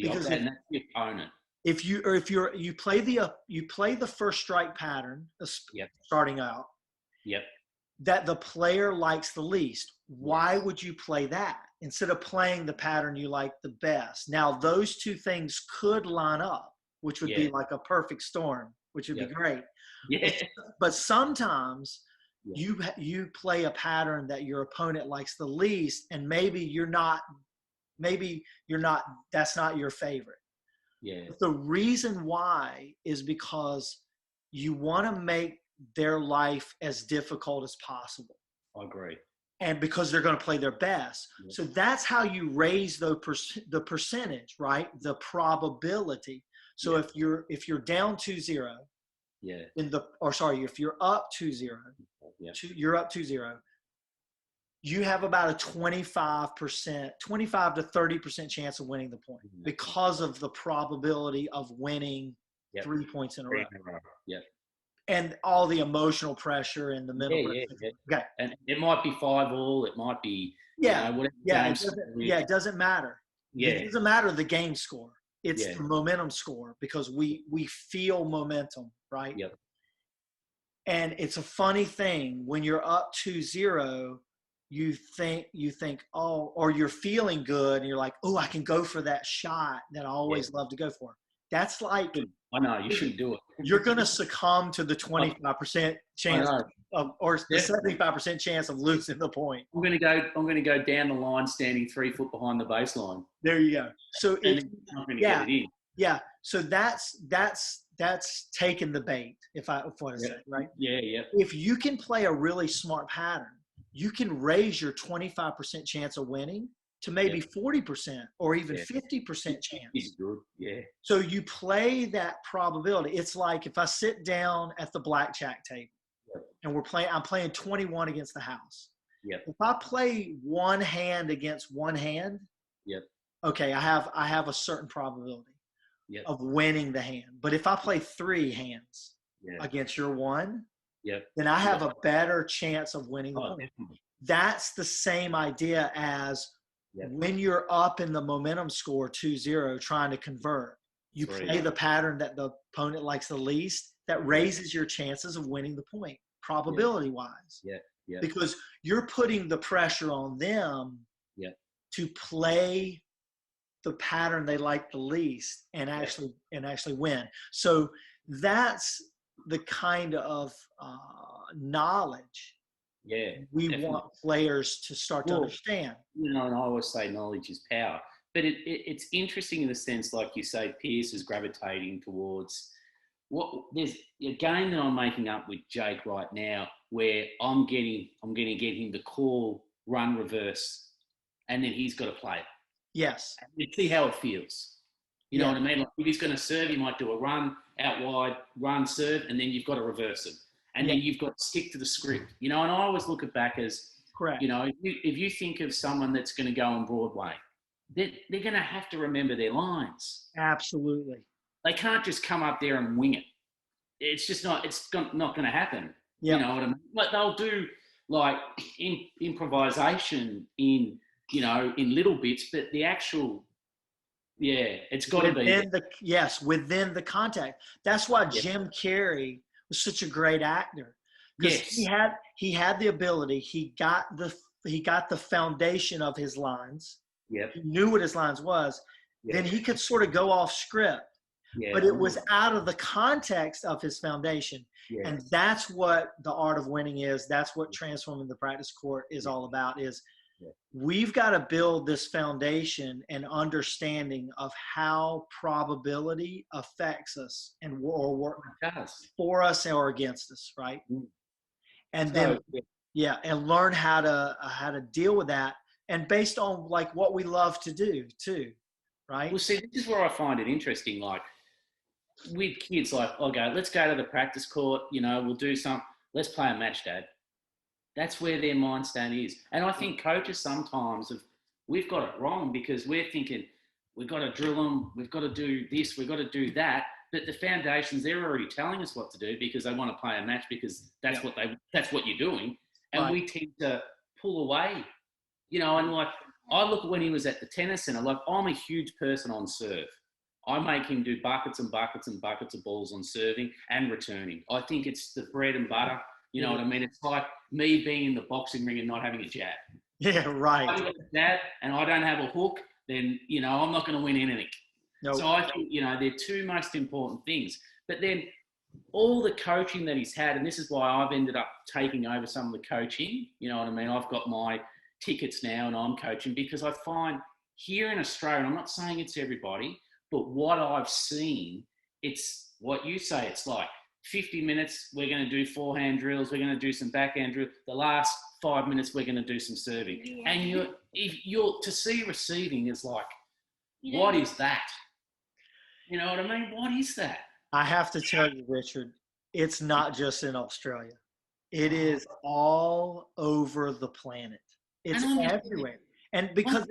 Because and that's the opponent. if you play the first strike pattern Yep. starting out Yep. that the player likes the least, why Yes. would you play that instead of playing the pattern you like the best? Now those two things could line up, which would be like a perfect storm, which would be great. Yeah. But sometimes Yeah. you play a pattern that your opponent likes the least, and maybe you're not that's not your favorite. Yeah. But the reason why is because you want to make their life as difficult as possible. I agree. And because they're going to play their best. Yeah. So that's how you raise the percentage, right? The probability. So if you're down 2-0, if you're up 2-0, you're up 2-0, you have about a 25 to 30% chance of winning the point because of the probability of winning 3 points in a row. Yep. And all the emotional pressure and the mental pressure. Okay. And it might be 5-all. It might be whatever. It doesn't matter. Yeah. It doesn't matter the game score. It's the momentum score, because we feel momentum, right? Yep. And it's a funny thing when you're up 2-0, you think, oh, or you're feeling good and you're like, oh, I can go for that shot that I always love to go for. That's like, I know, you shouldn't do it. You're going to succumb to the 25% chance or the 75% chance of losing the point. I'm going to go down the line standing 3 foot behind the baseline. There you go. So I'm going to get it in. Yeah. So that's taking the bait, if I say, right? Yeah, yeah. If you can play a really smart pattern, you can raise your 25% chance of winning to maybe 40% or even 50% chance. It's good, yeah. So you play that probability. It's like if I sit down at the blackjack table and I'm playing 21 against the house. Yep. If I play one hand against one hand, okay, I have a certain probability of winning the hand. But if I play 3 hands against your one, then I have a better chance of winning the point. Definitely. That's the same idea as when you're up in the momentum score 2-0 trying to convert. You play the pattern that the opponent likes the least, that raises your chances of winning the point, probability-wise. Yeah. Because you're putting the pressure on them to play the pattern they like the least and actually win. So that's the kind of knowledge we want players to start to understand. And I always say knowledge is power. But it's interesting in the sense, like you say, Pearce is gravitating towards there's a game that I'm making up with Jake right now where I'm going to get him to call run reverse, and then he's got to play it. Yes. And see how it feels. You know what I mean? Like if he's going to serve, he might do a run out wide, run serve, and then you've got to reverse him. And then you've got to stick to the script. And I always look at back as, correct. If you think of someone that's going to go on Broadway, they're going to have to remember their lines. Absolutely. They can't just come up there and wing it. It's not going to happen. Yep. You know what I mean? Like they'll do like improvisation in little bits, but the actual, it's got to be. Within the context. That's why Jim Carrey was such a great actor, because he had the ability. He got the foundation of his lines. Yep. He knew what his lines was. Then he could sort of go off script, but it was out of the context of his foundation. And that's what the art of winning is. That's what transforming the practice court is all about. Is we've got to build this foundation and understanding of how probability affects us or work for us or against us, right? And then and learn how to deal with that, and based on like what we love to do too, right? Well, see, this is where I find it interesting. Like with kids, like let's go to the practice court. We'll do let's play a match, Dad. That's where their mind state is. And I think coaches sometimes we've got it wrong, because we're thinking we've got to drill them, we've got to do this, we've got to do that. But the foundations, they're already telling us what to do because they want to play a match, because that's what you're doing. And we tend to pull away, and like I look at when he was at the tennis center, like I'm a huge person on serve. I make him do buckets and buckets and buckets of balls on serving and returning. I think it's the bread and butter. You know what I mean? It's like me being in the boxing ring and not having a jab. Yeah, right. If I have a jab and I don't have a hook, then, you know, I'm not going to win anything. Nope. So I think, you know, they're two most important things. But then all the coaching that he's had, and this is why I've ended up taking over some of the coaching, you know what I mean? I've got my tickets now and I'm coaching because I find here in Australia, and I'm not saying it's everybody, but what I've seen, it's what you say. It's like 50 minutes, we're going to do forehand drills, we're going to do some backhand drills. The last 5 minutes, we're going to do some serving. Yeah. And you're to see receiving is like, what is that? You know what I mean? What is that? I have to tell you, Richard, it's not just in Australia. It is all over the planet. It's everywhere. And because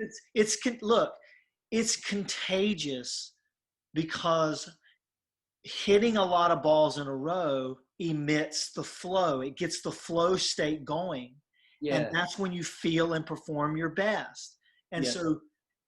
it's contagious because hitting a lot of balls in a row emits the flow. It gets the flow state going. Yeah. And that's when you feel and perform your best. And so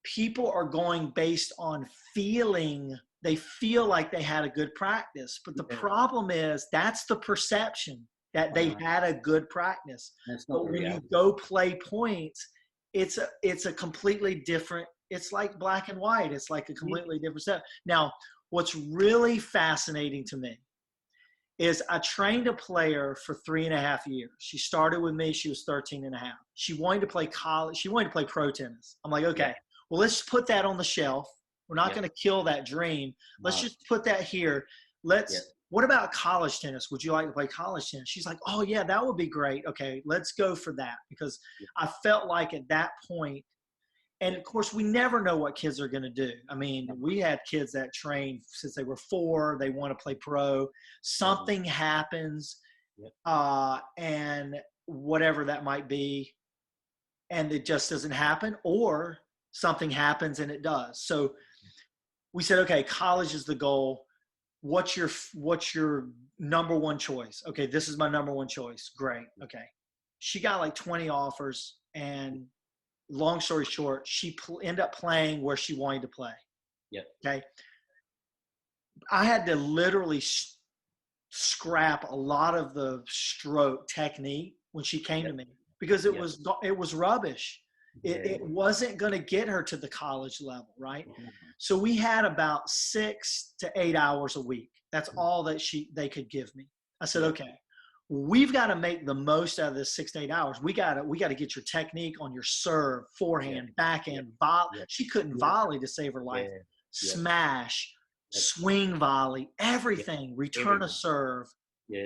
people are going based on feeling. They feel like they had a good practice. But the problem is that's the perception that they had a good practice. But when you go play points, it's a completely different, it's like black and white. It's like a completely different step. Now, what's really fascinating to me is I trained a player for 3.5 years. She started with me. She was 13 and a half. She wanted to play college. She wanted to play pro tennis. I'm like, okay, well, let's put that on the shelf. We're not going to kill that dream. Let's just put that here. What about college tennis? Would you like to play college tennis? She's like, oh yeah, that would be great. Okay, let's go for that. Because I felt like at that point, and of course, we never know what kids are going to do. I mean, we had kids that trained since they were 4. They want to play pro. Something happens, and whatever that might be, and it just doesn't happen, or something happens and it does. So we said, okay, college is the goal. What's your number one choice? Okay, this is my number one choice. Great. Okay. She got like 20 offers, and long story short, she ended up playing where she wanted to play. Yeah. Okay. I had to literally scrap a lot of the stroke technique when she came to me because it was rubbish. It wasn't going to get her to the college level, right? So we had about 6 to 8 hours a week. That's all that they could give me. I said, okay, we've got to make the most out of this 6 to 8 hours. We got to get your technique on your serve, forehand, backhand, volley. She couldn't volley to save her life. Smash, swing volley, everything. Return a serve,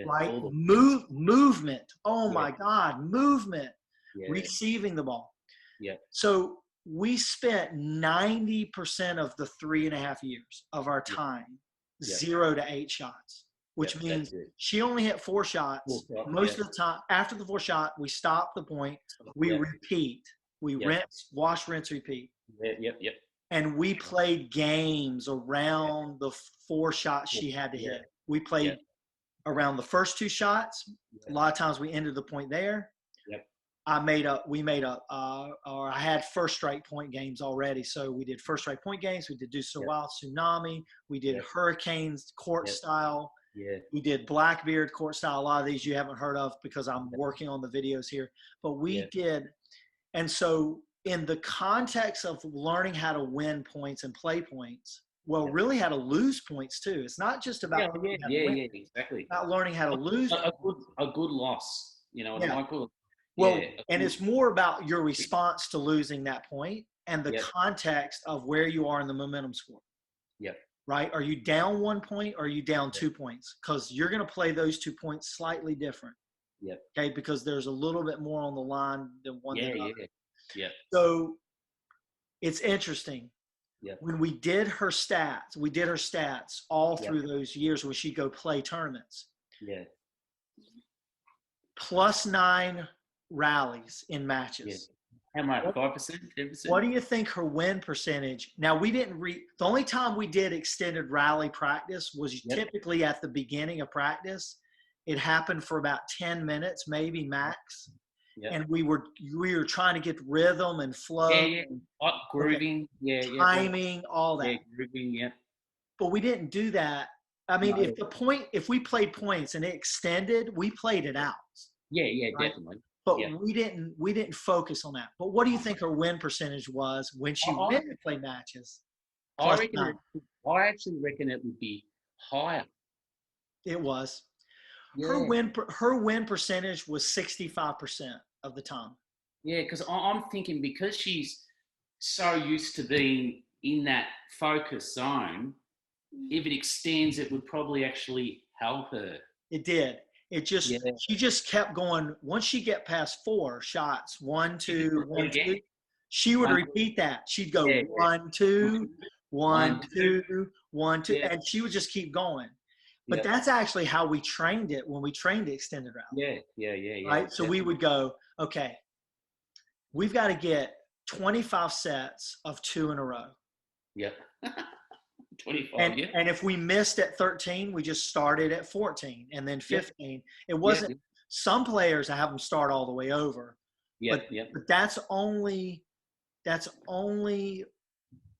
right? Movement. Oh my God, movement. Receiving the ball. Yeah. So we spent 90% of the 3.5 years of our time 0 to 8 shots, which means she only hit 4 shots. Most of the time, after the 4 shot, we stop the point. We repeat. We rinse, wash, rinse, repeat. Yep. And we played games around the 4 shots she had to hit. We played around the first 2 shots. A lot of times we ended the point there. I had first strike point games already. So we did first strike point games. We did Deuce Wild Tsunami. We did Hurricanes court style. We did Blackbeard court style. A lot of these you haven't heard of because I'm working on the videos here. But we did. And so in the context of learning how to win points and play points, really how to lose points too. It's not just about exactly. About learning how to lose. A good loss, you know, Michael. Well, and it's more about your response to losing that point and the context of where you are in the momentum score. Right? Are you down 1 point or are you down 2 points? Because you're going to play those 2 points slightly different. Okay, because there's a little bit more on the line than one than another. So it's interesting. When we did her stats all through those years when she'd go play tournaments. +9 rallies in matches. How much? 5%? 10%? What do you think her win percentage? Now we didn't the only time we did extended rally practice was typically at the beginning of practice. It happened for about 10 minutes, maybe max. and we were trying to get rhythm and flow, grooving, timing, all that. Grooving, But we didn't do that. I mean, if we played points and it extended, we played it out. Right? Definitely. But we didn't focus on that. But what do you think her win percentage was when she didn't play matches? I actually reckon it would be higher. It was. Yeah. Her win percentage was 65% of the time. Yeah, because I'm thinking because she's so used to being in that focus zone, if it extends, it would probably actually help her. It did. It just she just kept going. Once she get past 4 shots, 1, 2, 1, 2, she would repeat that. She'd go 1, 2, 1, 2, 1, 2, and she would just keep going. But that's actually how we trained it when we trained the extended route. Yeah. Right? So we would go, okay, we've got to get 25 sets of 2 in a row. Yep. 25, and if we missed at 13, we just started at 14 and then 15. It wasn't some players I have them start all the way over. But that's only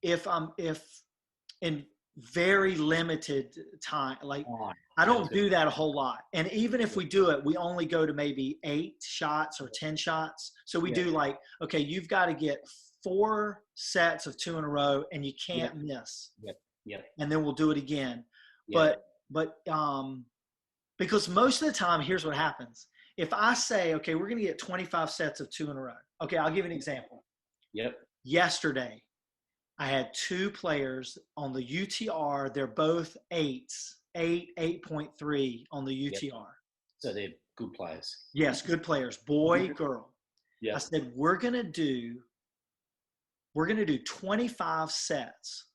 if in very limited time. Like I don't do that a whole lot. And even if we do it, we only go to maybe 8 shots or 10 shots. So we do like, okay, you've got to get 4 sets of 2 in a row and you can't miss. And then we'll do it again. But because most of the time, here's what happens. If I say, okay, we're going to get 25 sets of 2 in a row. Okay, I'll give you an example. Yesterday, I had 2 players on the UTR. They're both 8s, 8.3 on the UTR. So they're good players. Yes, good players, boy, girl. I said, we're going to do 25 sets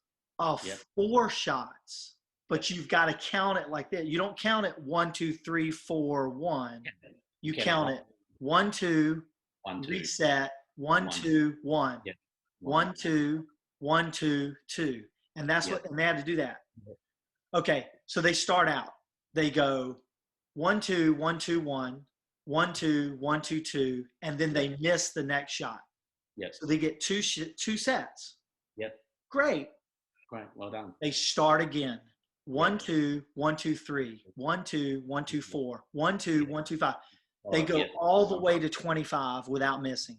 of 4 shots, but you've got to count it like that. You don't count it 1, 2, 3, 4, 1. You count it 1, 2, reset, 1, 2, 1, 1, 2, 1, 2, 2. And that's what, and they had to do that. Okay. So they start out, they go 1, 2, 1, 2, 1, 1, 2, 1, 2, 2, and then they miss the next shot. So they get 2 sets. Great. Well done. They start again. 1, 2, 1, 2, 3, 1, 2, 1, 2, 4, 1, 2, 1, 2, 5. They go all the way to 25 without missing.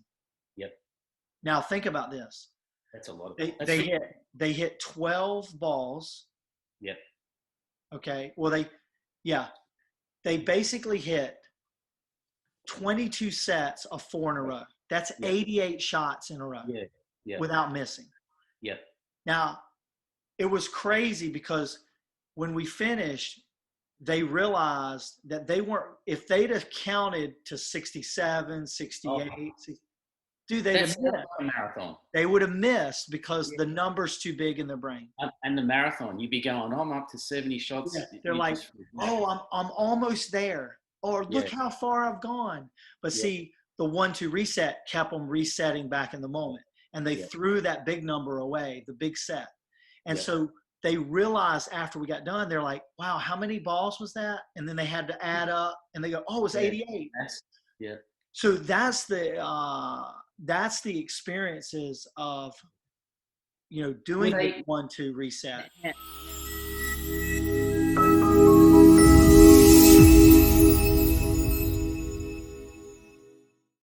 Now think about this. That's a lot. They hit 12 balls. Okay. Well, they basically hit 22 sets of 4 in a row. That's 88 shots in a row without missing. Now, it was crazy because when we finished, they realized that they weren't, if they'd have counted to 67, 68, they'd have missed. A marathon. They would have missed because the number's too big in their brain. And the marathon, you'd be going, I'm up to 70 shots. They're like, I'm almost there. Or look how far I've gone. But see, the 1, 2 reset kept them resetting back in the moment. And they threw that big number away, the big set. And so they realized after we got done, they're like, wow, how many balls was that? And then they had to add up and they go, oh, it was 88. So that's the experiences of, doing the 1, 2 reset.